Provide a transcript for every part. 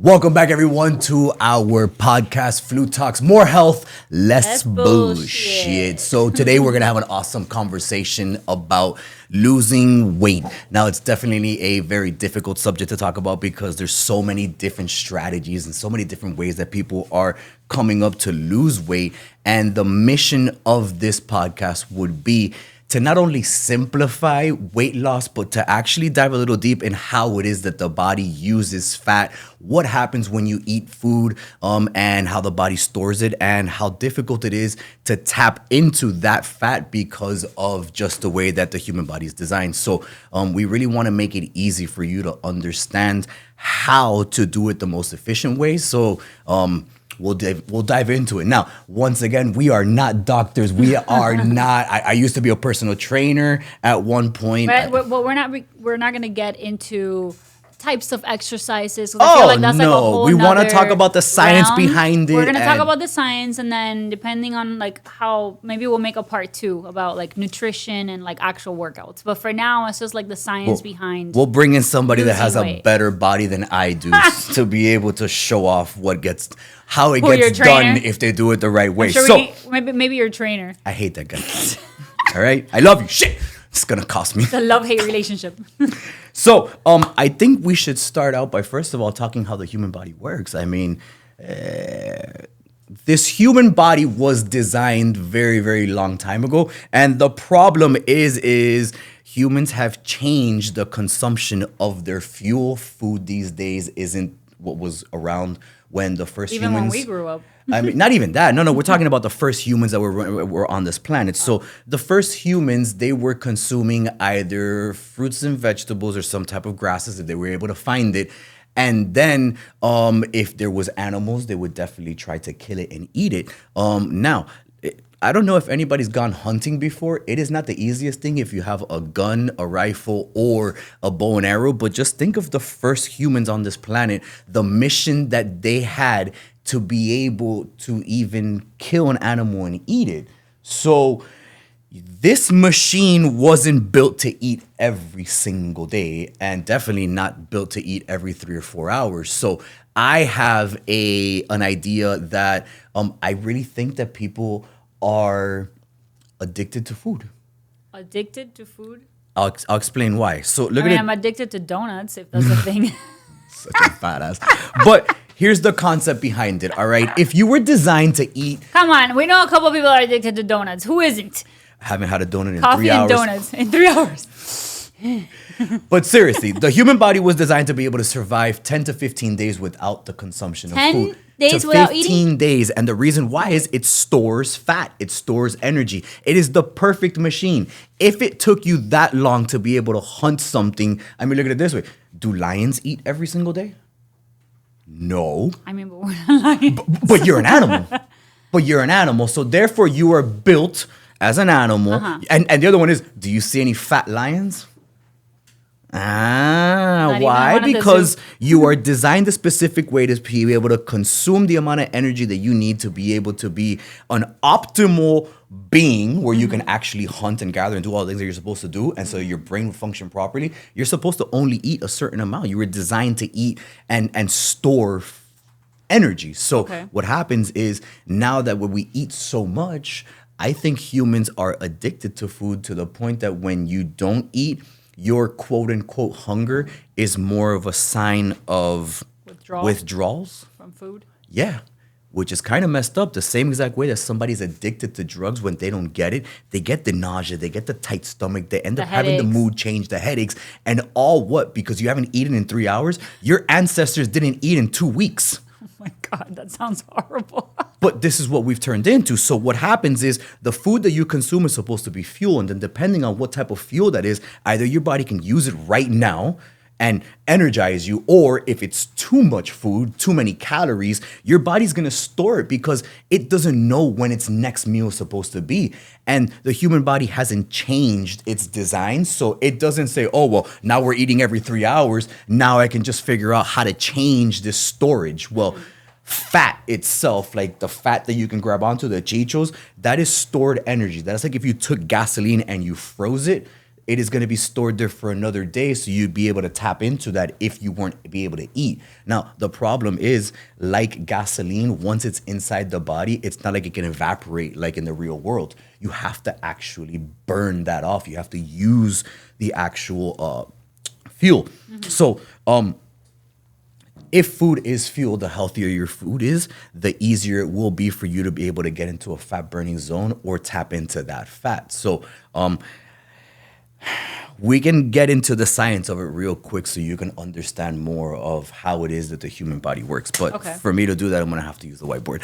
Welcome back, everyone, to our podcast, Flute Talks. More health, less Less bullshit. bullshit. So today we're gonna have an awesome conversation about losing weight. Now, it's definitely a very difficult subject to talk about because there's so many different strategies and so many different ways that people are coming up to lose weight. And the mission of this podcast would be to not only simplify weight loss, but to actually dive a little deep in how it is that the body uses fat, what happens when you eat food, and how the body stores it, and how difficult it is to tap into that fat because of just the way that the human body is designed. So we really want to make it easy for you to understand how to do it the most efficient way. So we'll dive into it. Now, once again, we are not doctors. We are not. I used to be a personal trainer at one point. But we're not gonna get into types of exercises. 'Cause I feel like that's like a no. whole We want to nother talk about the science realm. behind it. We're gonna talk and- about the science, and then depending on like how, maybe we'll make a part 2 about like nutrition and like actual workouts. But for now, it's just like the science behind. We'll bring in somebody that has losing a weight. better body than I do to be able to show off how it Who, your gets done trainer? if they do it the right way. Sure, So maybe your trainer. I hate that guy. All right, I love you. Shit, it's gonna cost me. The love-hate relationship. So, I think we should start out by first of all talking how the human body works. I mean, this human body was designed very, very long time ago, and the problem is humans have changed the consumption of their fuel. Food these days isn't what was around when the first Even humans. when we grew up. I mean, not even that. No, we're talking about the first humans that were on this planet. So the first humans, they were consuming either fruits and vegetables or some type of grasses if they were able to find it. And then if there was animals, they would definitely try to kill it and eat it. Now, I don't know if anybody's gone hunting before. It is not the easiest thing if you have a gun, a rifle, or a bow and arrow. But just think of the first humans on this planet, the mission that they had to be able to even kill an animal and eat it. So this machine wasn't built to eat every single day, and definitely not built to eat every 3 or 4 hours. So I have an idea that I really think that people are addicted to food. Addicted to food. I'll explain why. So look I at mean, it. I'm addicted to donuts, if that's a thing. Such a fat ass. But here's the concept behind it, all right? If you were designed to eat, Come on, we know a couple people are addicted to donuts. Who isn't? haven't had a donut in Coffee 3 and hours. donuts in 3 hours. But seriously, the human body was designed to be able to survive 10 to 15 days without the consumption of 10 food. days to without 15 days. And the reason why is it stores fat. It stores energy. It is the perfect machine. If it took you that long to be able to hunt something, I mean, look at it this way. Do lions eat every single day? No. I mean, but we're not lying. But you're an animal. But you're an animal. So therefore, you are built as an animal. And the other one is, do you see any fat lions? even Why? one at the Because zoo. you are designed a specific way to be able to consume the amount of energy that you need to be able to be an optimal being where you can actually hunt and gather and do all the things that you're supposed to do. And so your brain will function properly. You're supposed to only eat a certain amount. You were designed to eat and store energy. So Okay. what happens is now that when we eat so much, I think humans are addicted to food to the point that when you don't eat, your quote unquote hunger is more of a sign of Withdrawal? withdrawals. From food. Yeah. Which is kind of messed up. The same exact way that somebody's addicted to drugs when they don't get it, they get the nausea, they get the tight stomach, they end The up having the headaches. mood change, the headaches, and all what? Because you haven't eaten in 3 hours? Your ancestors didn't eat in 2 weeks. Oh my God, that sounds horrible. But this is what we've turned into. So what happens is the food that you consume is supposed to be fuel. And then depending on what type of fuel that is, either your body can use it right now and energize you, or if it's too much food, too many calories, your body's gonna store it because it doesn't know when its next meal is supposed to be. And the human body hasn't changed its design. So it doesn't say, oh, well, now we're eating every 3 hours. Now I can just figure out how to change this storage. Well, fat itself, like the fat that you can grab onto, the chichos, that is stored energy. That's like if you took gasoline and you froze it, it is going to be stored there for another day, so you'd be able to tap into that if you weren't be able to eat. Now, the problem is, like gasoline, once it's inside the body, it's not like it can evaporate like in the real world. You have to actually burn that off. You have to use the actual fuel. So, if food is fuel, the healthier your food is, the easier it will be for you to be able to get into a fat burning zone or tap into that fat. So, we can get into the science of it real quick so you can understand more of how it is that the human body works. But for me to do that, I'm gonna have to use the whiteboard.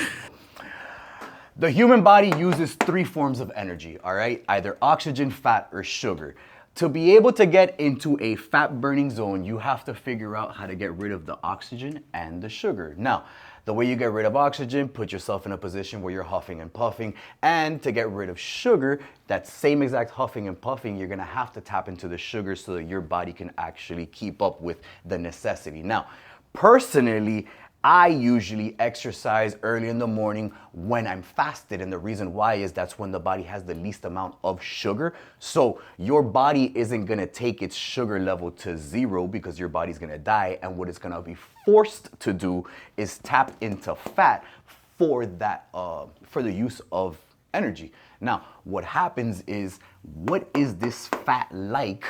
The human body uses three forms of energy, all right? Either oxygen, fat, or sugar. To be able to get into a fat burning zone, you have to figure out how to get rid of the oxygen and the sugar. Now, the way you get rid of oxygen, put yourself in a position where you're huffing and puffing. And to get rid of sugar, that same exact huffing and puffing, you're gonna have to tap into the sugar so that your body can actually keep up with the necessity. Now, personally, I usually exercise early in the morning when I'm fasted, and the reason why is that's when the body has the least amount of sugar. So your body isn't gonna take its sugar level to zero because your body's gonna die, and what it's gonna be forced to do is tap into fat for that, for the use of energy. Now, what happens is, what is this fat like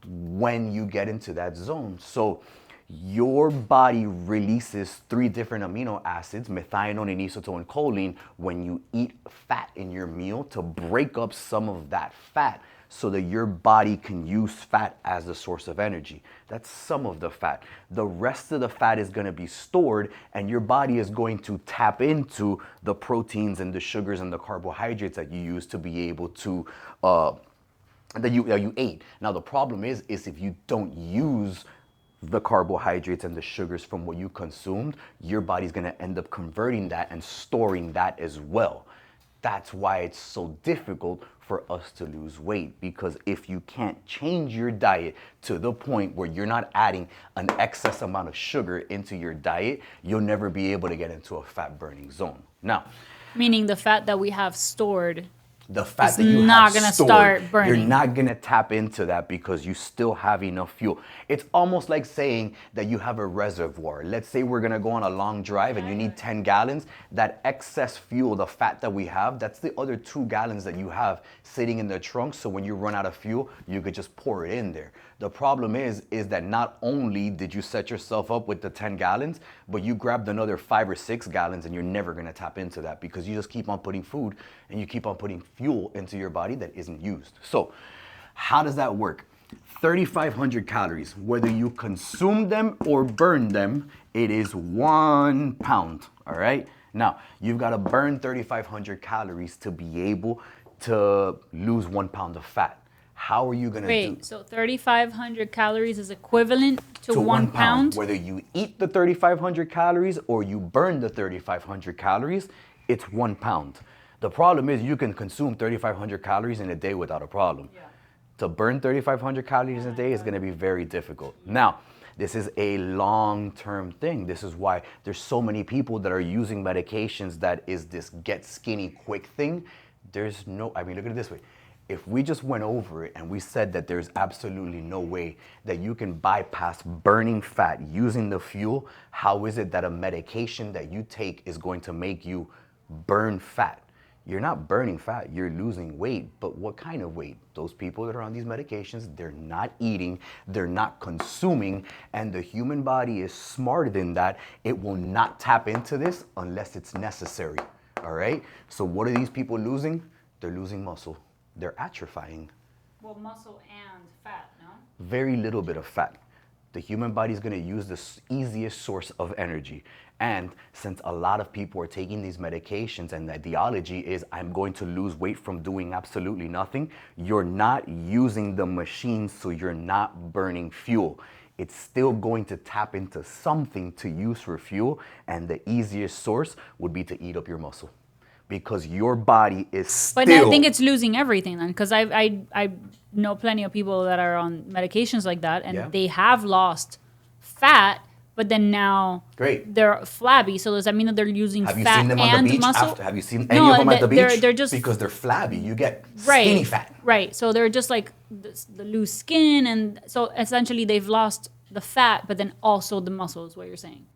when you get into that zone? So your body releases three different amino acids, methionine, inositol, and choline, when you eat fat in your meal to break up some of that fat so that your body can use fat as a source of energy. That's some of the fat. The rest of the fat is going to be stored, and your body is going to tap into the proteins and the sugars and the carbohydrates that you use to be able to that you ate. Now, the problem is if you don't use the carbohydrates and the sugars from what you consumed, your body's gonna end up converting that and storing that as well. That's why it's so difficult for us to lose weight, because if you can't change your diet to the point where you're not adding an excess amount of sugar into your diet, you'll never be able to get into a fat burning zone. Now, meaning the fat that we have stored, the fat that you not have gonna stored, start burning. you're not gonna tap into that because you still have enough fuel. It's almost like saying that you have a reservoir. Let's say we're gonna go on a long drive and you need 10 gallons. That excess fuel, the fat that we have, that's the other 2 gallons that you have sitting in the trunk. So when you run out of fuel, you could just pour it in there. The problem is that not only did you set yourself up with the 10 gallons, but you grabbed another 5 or 6 gallons, and you're never gonna tap into that because you just keep on putting food and you keep on putting fuel into your body that isn't used. So how does that work? 3,500 calories, whether you consume them or burn them, it is 1 pound, all right? Now, you've gotta burn 3,500 calories to be able to lose 1 pound of fat. How are you gonna do? Wait, so 3,500 calories is equivalent to 1 pound? Whether you eat the 3,500 calories or you burn the 3,500 calories, it's 1 pound. The problem is you can consume 3,500 calories in a day without a problem. Yeah. To burn 3,500 calories a day is gonna be very difficult. Now, this is a long-term thing. This is why there's so many people that are using medications that is this get skinny quick thing. There's no, I mean, look at it this way. If we just went over it and we said that there's absolutely no way that you can bypass burning fat using the fuel, how is it that a medication that you take is going to make you burn fat? You're not burning fat, you're losing weight. But what kind of weight? Those people that are on these medications, they're not eating, they're not consuming, and the human body is smarter than that. It will not tap into this unless it's necessary, all right? So what are these people losing? They're losing muscle. They're atrophying. Well, muscle and fat, no? Very little bit of fat. The human body is going to use the easiest source of energy. And since a lot of people are taking these medications and the ideology is I'm going to lose weight from doing absolutely nothing, you're not using the machine, so you're not burning fuel. It's still going to tap into something to use for fuel, and the easiest source would be to eat up your muscle. Because your body is still... But I think it's losing everything then, because I know plenty of people that are on medications like that, and they have lost fat, but then now Great. they're flabby. So does that mean that they're using Have you fat seen them on and the beach? muscle? Have you seen any of them at the beach? They're just because they're flabby. You get right, skinny fat. right. So they're just like the loose skin, and so essentially they've lost the fat, but then also the muscle is what you're saying.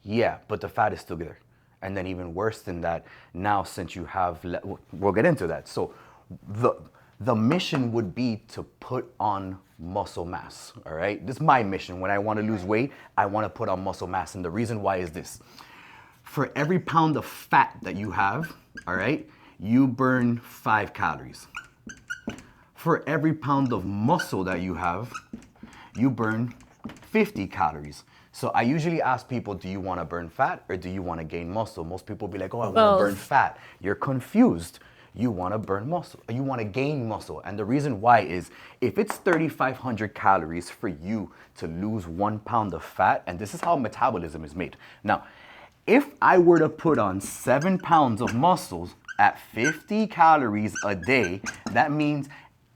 Yeah, but the fat is still there. And then even worse than that, now since you have, we'll get into that. So the mission would be to put on muscle mass, all right? This is my mission. When I want to lose weight, I want to put on muscle mass. And the reason why is this. For every pound of fat that you have, all right, you burn 5 calories. For every pound of muscle that you have, you burn 50 calories. So I usually ask people, do you want to burn fat or do you want to gain muscle? Most people be like, oh, I want to burn fat. You're confused. You want to burn muscle. You want to gain muscle. And the reason why is if it's 3,500 calories for you to lose 1 pound of fat, and this is how metabolism is made. Now, if I were to put on 7 pounds of muscles at 50 calories a day, that means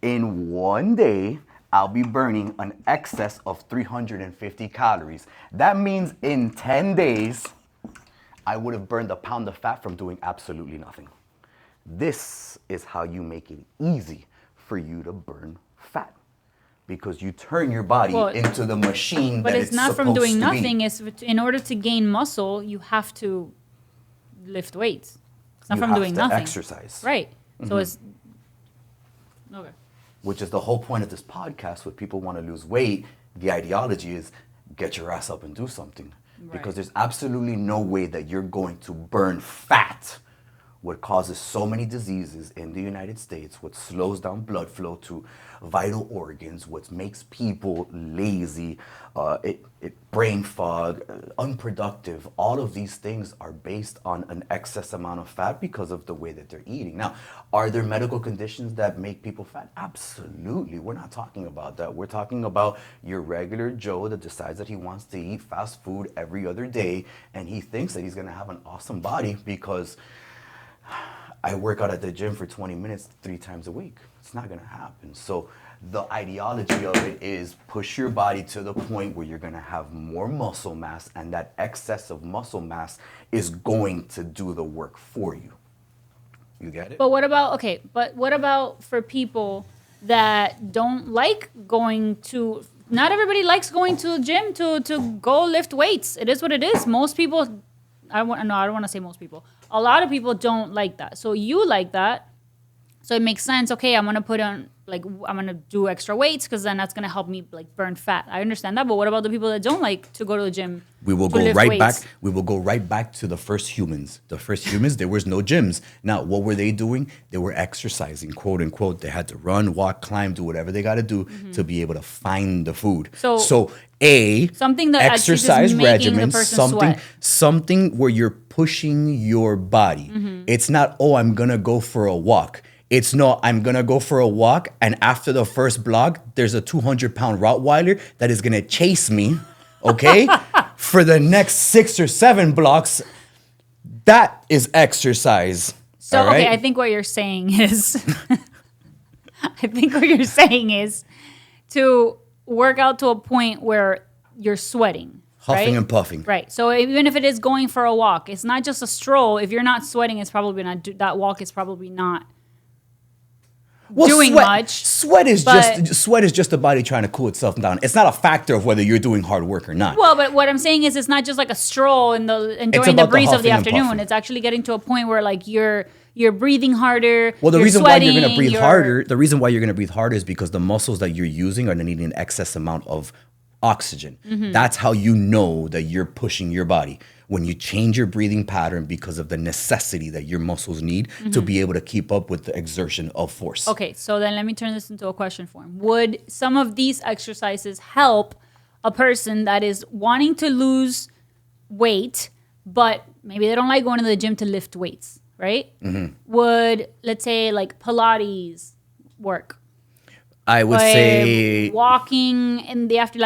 in 1 day, I'll be burning an excess of 350 calories. That means in 10 days, I would have burned a pound of fat from doing absolutely nothing. This is how you make it easy for you to burn fat. Because you turn your body into the machine that it's supposed to be. But it's not from doing nothing. It's in order to gain muscle, you have to lift weights. It's not from doing nothing. Exercise. Right. Mm-hmm. So it's okay. Which is the whole point of this podcast. When people want to lose weight, the ideology is get your ass up and do something. Right. Because there's absolutely no way that you're going to burn fat, what causes so many diseases in the United States, what slows down blood flow to vital organs, what makes people lazy, brain fog, unproductive. All of these things are based on an excess amount of fat because of the way that they're eating. Now, are there medical conditions that make people fat? Absolutely. We're not talking about that. We're talking about your regular Joe that decides that he wants to eat fast food every other day, and he thinks that he's going to have an awesome body because I work out at the gym for 20 minutes 3 times a week. It's not going to happen. So the ideology of it is push your body to the point where you're going to have more muscle mass, and that excess of muscle mass is going to do the work for you. You get it? But what about for people that don't like going to, not everybody likes going to the gym to go lift weights. It is what it is. Most people, I don't want to say most people. A lot of people don't like that. So you like that. So it makes sense. Okay, I'm going to put on, I'm going to do extra weights because then that's going to help me burn fat. I understand that. But what about the people that don't like to go to the gym? We will go right back. We will go right back to the first humans. The first humans, there was no gyms. Now, what were they doing? They were exercising, quote unquote. They had to run, walk, climb, do whatever they got to do to be able to find the food. So something that exercise regimen, sweat. Something where you're pushing your body. Mm-hmm. It's not, I'm going to go for a walk. It's no, I'm going to go for a walk, and after the first block, there's a 200-pound Rottweiler that is going to chase me, okay, for the next 6 or 7 blocks. That is exercise. So, okay, I think what you're saying is, to work out to a point where you're sweating. Huffing and puffing. Right. So even if it is going for a walk, it's not just a stroll. If you're not sweating, it's probably not, that walk is probably not doing much. Sweat is just the body trying to cool itself down. It's not a factor of whether you're doing hard work or not. Well, but what I'm saying is it's not just like a stroll during the breeze of the afternoon. It's actually getting to a point where you're breathing harder. Well, the reason why you're going to breathe harder, is because the muscles that you're using are needing an excess amount of oxygen. Mm-hmm. That's how you know that you're pushing your body. When you change your breathing pattern because of the necessity that your muscles need to be able to keep up with the exertion of force. Okay, so then let me turn this into a question form. Would some of these exercises help a person that is wanting to lose weight, but maybe they don't like going to the gym to lift weights, right? Mm-hmm. Would, let's say, Pilates work? I would say walking in the after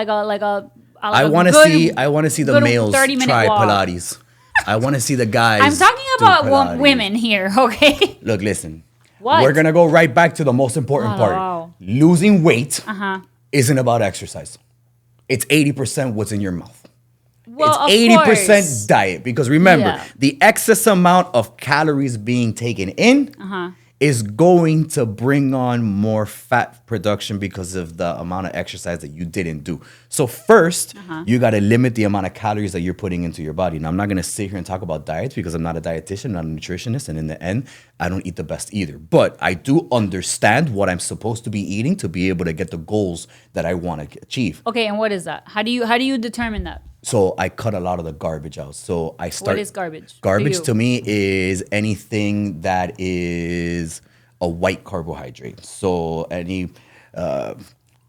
I want to see the males try walk. Pilates. I want to see the guys. I'm talking about women here, okay? Look, listen. What? We're gonna go right back to the most important part. Wow. Losing weight isn't about exercise. It's 80% what's in your mouth. Well, it's of 80% course. diet, because remember, Yeah. the excess amount of calories being taken in is going to bring on more fat production because of the amount of exercise that you didn't do. So first, you got to limit the amount of calories that you're putting into your body. Now, I'm not going to sit here and talk about diets because I'm not a dietitian, I'm not a nutritionist, and in the end, I don't eat the best either. But I do understand what I'm supposed to be eating to be able to get the goals that I want to achieve. Okay, and what is that? How do you determine that? So I cut a lot of the garbage out. So I start. What is garbage? to Garbage you? to me is anything that is a white carbohydrate. So any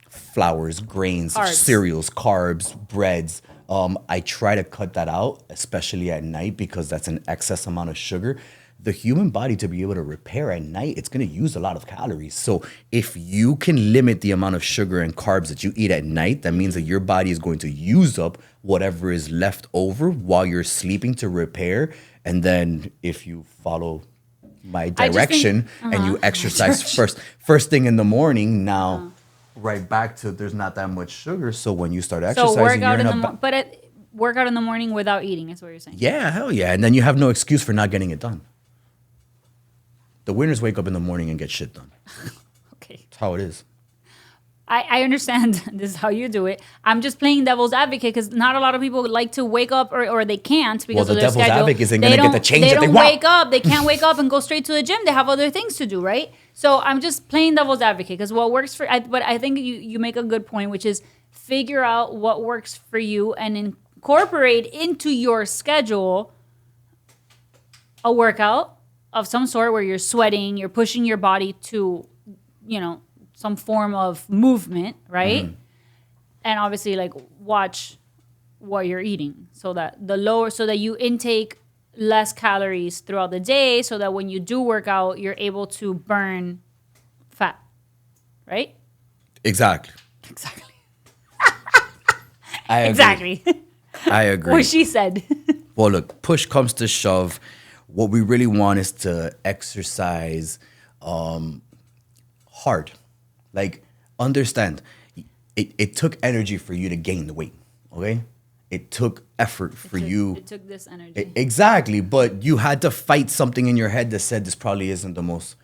flours, grains, Carbs. cereals, carbs, breads. I try to cut that out, especially at night, because that's an excess amount of sugar. The human body, to be able to repair at night, it's going to use a lot of calories. So if you can limit the amount of sugar and carbs that you eat at night, that means that your body is going to use up whatever is left over while you're sleeping to repair. And then if you follow my I just think- direction and you exercise first thing in the morning, now right back to there's not that much sugar. So when you start exercising, So work out you're in in the a work out in the morning without eating is what you're saying. yeah, hell yeah. And then you have no excuse for not getting it done. The winners wake up in the morning and get shit done. Okay. That's how it is. I understand this is how you do it. I'm just playing devil's advocate because not a lot of people like to wake up or they can't because Well, of the their devil's schedule. advocate isn't They gonna get the don't- change that they don't want. wake up. They can't wake up and go straight to the gym. They have other things to do, right? So I'm just playing devil's advocate because what works but I think you make a good point, which is figure out what works for you and incorporate into your schedule a workout of some sort where you're sweating, you're pushing your body to, some form of movement, right? Mm-hmm. And obviously, like, watch what you're eating so that you intake less calories throughout the day, so that when you do work out, you're able to burn fat, right? Exactly. Exactly. I agree. Exactly. I agree. What she said. Well, look, push comes to shove. What we really want is to exercise hard. Like, understand, it took energy for you to gain the weight, okay? It took effort for you. It took this energy. Exactly, but you had to fight something in your head that said this probably isn't the most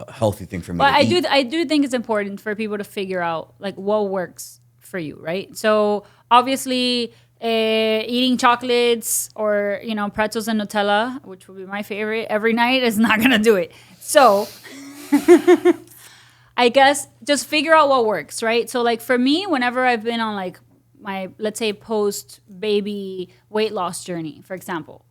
healthy thing for me But to eat. I do think it's important for people to figure out like what works for you, right? So obviously, eating chocolates or pretzels and Nutella, which would be my favorite, every night is not gonna do it. So I guess just figure out what works, right? So like for me, whenever I've been on like my, let's say, post baby weight loss journey, for example,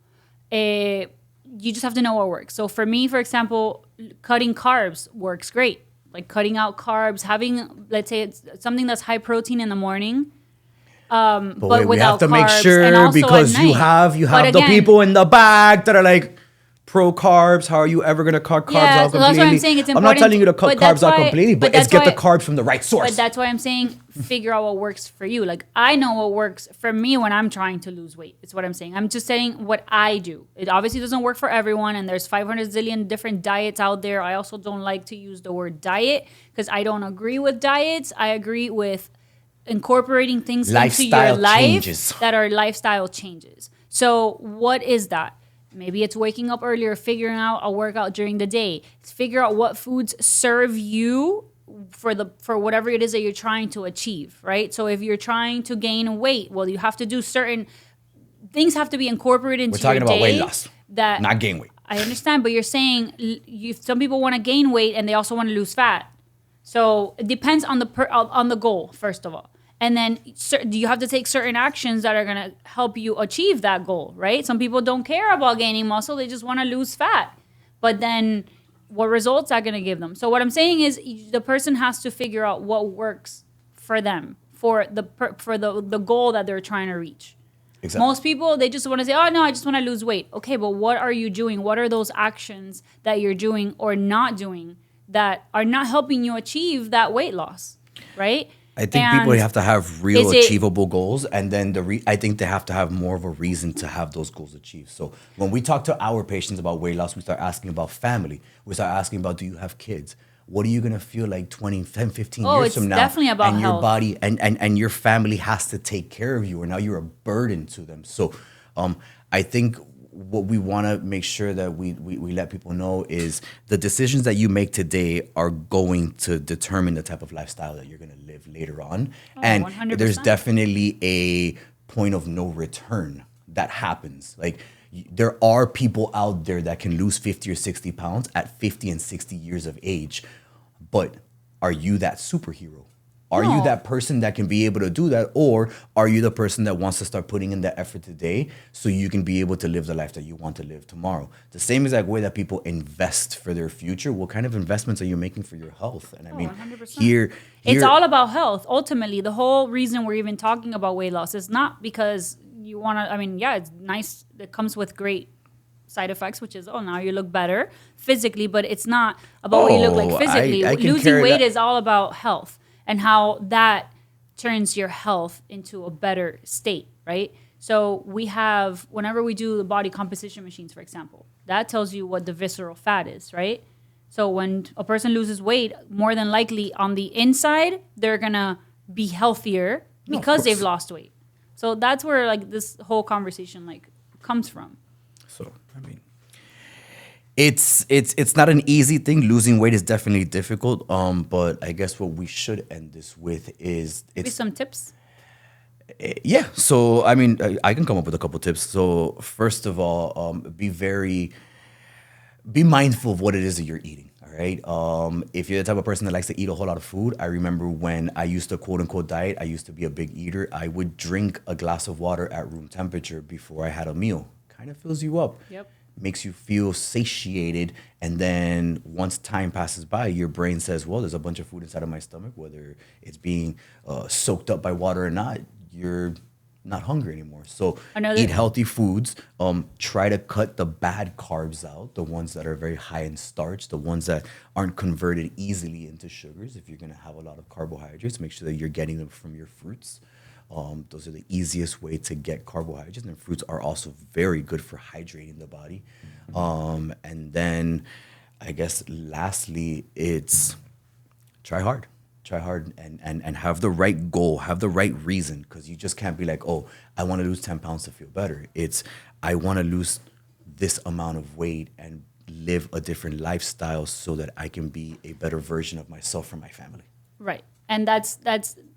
you just have to know what works. So for me, for example, cutting carbs works great. Like cutting out carbs, having, let's say, it's something that's high protein in the morning, but wait, we have without to make carbs, and sure, also because at you night. have But the again, people in the back that are like pro carbs. How are you ever gonna cut carbs Yeah, out so completely? that's why I'm saying it's I'm not important telling you to to- cut but that's carbs out why- completely, but but it's that's get the why- carbs from the right source. But that's why I'm saying figure out what works for you. Like I know what works for me when I'm trying to lose weight. It's what I'm saying. I'm just saying what I do. It obviously doesn't work for everyone, and there's 500 zillion different diets out there. I also don't like to use the word diet because I don't agree with diets. I agree with incorporating things into Lifestyle your life changes. that are lifestyle changes. So what is that? Maybe it's waking up earlier, figuring out a workout during the day. Figure out what foods serve you for whatever it is that you're trying to achieve, right? So if you're trying to gain weight, well, you have to do certain things have to be incorporated into We're talking your about day weight loss, that not gain weight. I understand, but you're saying some people want to gain weight and they also want to lose fat. So it depends on the goal, first of all. And then you have to take certain actions that are going to help you achieve that goal, right? Some people don't care about gaining muscle. They just want to lose fat. But then what results are going to give them? So what I'm saying is the person has to figure out what works for them, for the goal that they're trying to reach. Exactly. Most people, they just want to say, oh, no, I just want to lose weight. Okay, but what are you doing? What are those actions that you're doing or not doing that are not helping you achieve that weight loss, right? I think people have to have real achievable goals, and then I think they have to have more of a reason to have those goals achieved. So when we talk to our patients about weight loss, we start asking about family. We start asking about, do you have kids? what are you going to feel like 20, 10, 15 Oh, years it's from now? definitely about and your health. body and your family has to take care of you, and now you're a burden to them. So I think what we want to make sure that we let people know is the decisions that you make today are going to determine the type of lifestyle that you're going to live later on. Oh, And there's 100%. definitely a point of no return that happens. Like there are people out there that can lose 50 or 60 pounds at 50 and 60 years of age. But are you that superhero? Are you No. that person that can be able to do that? Or are you the person that wants to start putting in that effort today so you can be able to live the life that you want to live tomorrow? The same exact way that people invest for their future. What kind of investments are you making for your health? And I Oh, mean, 100%. here, It's all about health. Ultimately, the whole reason we're even talking about weight loss is not because you want to, I mean, yeah, it's nice. It comes with great side effects, which is, oh, now you look better physically, but it's not about what you look like Oh, physically. I can Losing carry weight that. is all about health and how that turns your health into a better state, right? So we have, whenever we do the body composition machines, for example, that tells you what the visceral fat is, right? So when a person loses weight, more than likely on the inside, they're gonna be healthier No, of because they've course. lost weight. So that's where like this whole conversation like comes from. So I mean, it's not an easy thing. Losing weight is definitely difficult. But I guess what we should end this with is Maybe it's some tips. yeah. So I mean, I can come up with a couple tips. So first of all, be mindful of what it is that you're eating. All right. If you're the type of person that likes to eat a whole lot of food, I remember when I used to quote unquote diet, I used to be a big eater. I would drink a glass of water at room temperature before I had a meal. Kind of fills you up. Yep. Makes you feel satiated. And then once time passes by, your brain says, well, there's a bunch of food inside of my stomach, whether it's being soaked up by water or not, you're not hungry anymore. So Another- eat healthy foods. Try to cut the bad carbs out, the ones that are very high in starch, the ones that aren't converted easily into sugars. If you're gonna have a lot of carbohydrates, make sure that you're getting them from your fruits. Those are the easiest way to get carbohydrates, and fruits are also very good for hydrating the body. And then, I guess, lastly, it's try hard and have the right goal, have the right reason, because you just can't be like, oh, I want to lose 10 pounds to feel better. It's I want to lose this amount of weight and live a different lifestyle so that I can be a better version of myself for my family. Right. And that's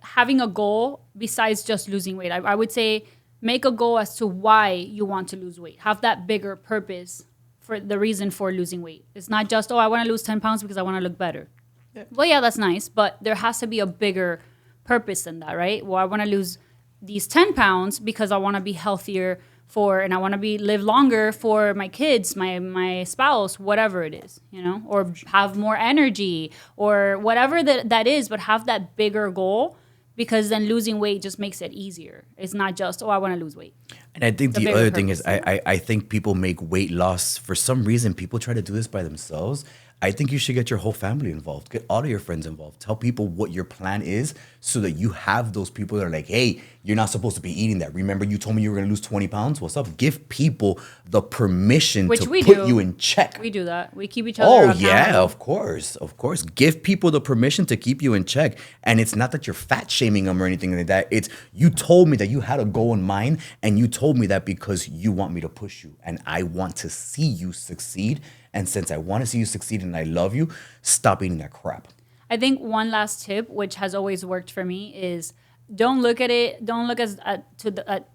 having a goal besides just losing weight. I would say make a goal as to why you want to lose weight. Have that bigger purpose for the reason for losing weight. It's not just, oh, I want to lose 10 pounds because I want to look better. Yeah. Well, yeah, that's nice, but there has to be a bigger purpose than that, right? Well, I want to lose these 10 pounds because I want to be healthier and I want to live longer for my kids, my spouse, whatever it is, or have more energy or whatever that is, but have that bigger goal, because then losing weight just makes it easier. It's not just, oh, I want to lose weight. And I think The the bigger other thing is purpose, I think people make weight loss, for some reason, people try to do this by themselves. I think you should get your whole family involved. Get all of your friends involved. Tell people what your plan is so that you have those people that are like, hey, you're not supposed to be eating that. Remember you told me you were going to lose 20 pounds? What's up? Give people the permission Which to we put do. you in check. We do that. We keep each other Oh, accountable. yeah, of course. Of course. Give people the permission to keep you in check. And it's not that you're fat shaming them or anything like that. It's you told me that you had a goal in mind, and you told me that because you want me to push you. And I want to see you succeed. And since I want to see you succeed and I love you, stop eating that crap. I think one last tip, which has always worked for me, is don't look at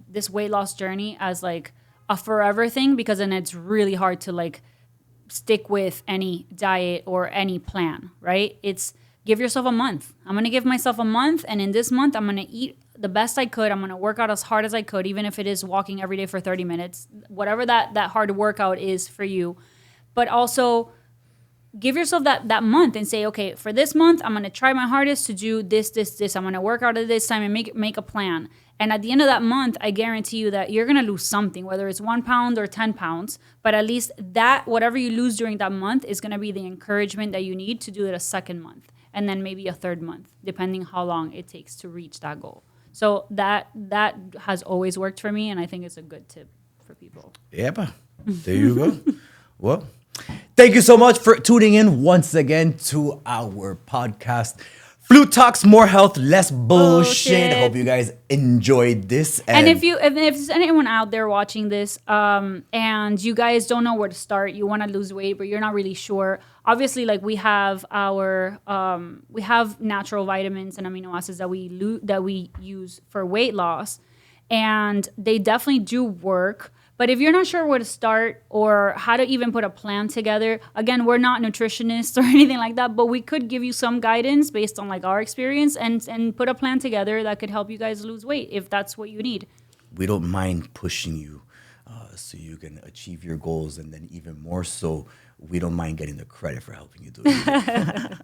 this weight loss journey as like a forever thing, because then it's really hard to like stick with any diet or any plan, right? It's give yourself a month. I'm going to give myself a month, and in this month, I'm going to eat the best I could. I'm going to work out as hard as I could, even if it is walking every day for 30 minutes, whatever that hard workout is for you. But also give yourself that month and say, okay, for this month, I'm going to try my hardest to do this. I'm going to work out at this time and make a plan. And at the end of that month, I guarantee you that you're going to lose something, whether it's 1 pound or 10 pounds. But at least that, whatever you lose during that month, is going to be the encouragement that you need to do it a second month, and then maybe a third month, depending how long it takes to reach that goal. So that has always worked for me, and I think it's a good tip for people. Yeah, there you go. Well, Thank you so much for tuning in once again to our podcast. Flute Talks, more health, less bullshit. Hope you guys enjoyed this. And if there's anyone out there watching this, and you guys don't know where to start, you want to lose weight, but you're not really sure. Obviously, like we have we have natural vitamins and amino acids that we use for weight loss, and they definitely do work. But if you're not sure where to start or how to even put a plan together, again, we're not nutritionists or anything like that, but we could give you some guidance based on like our experience and put a plan together that could help you guys lose weight if that's what you need. We don't mind pushing you so you can achieve your goals, and then even more so, we don't mind getting the credit for helping you do it.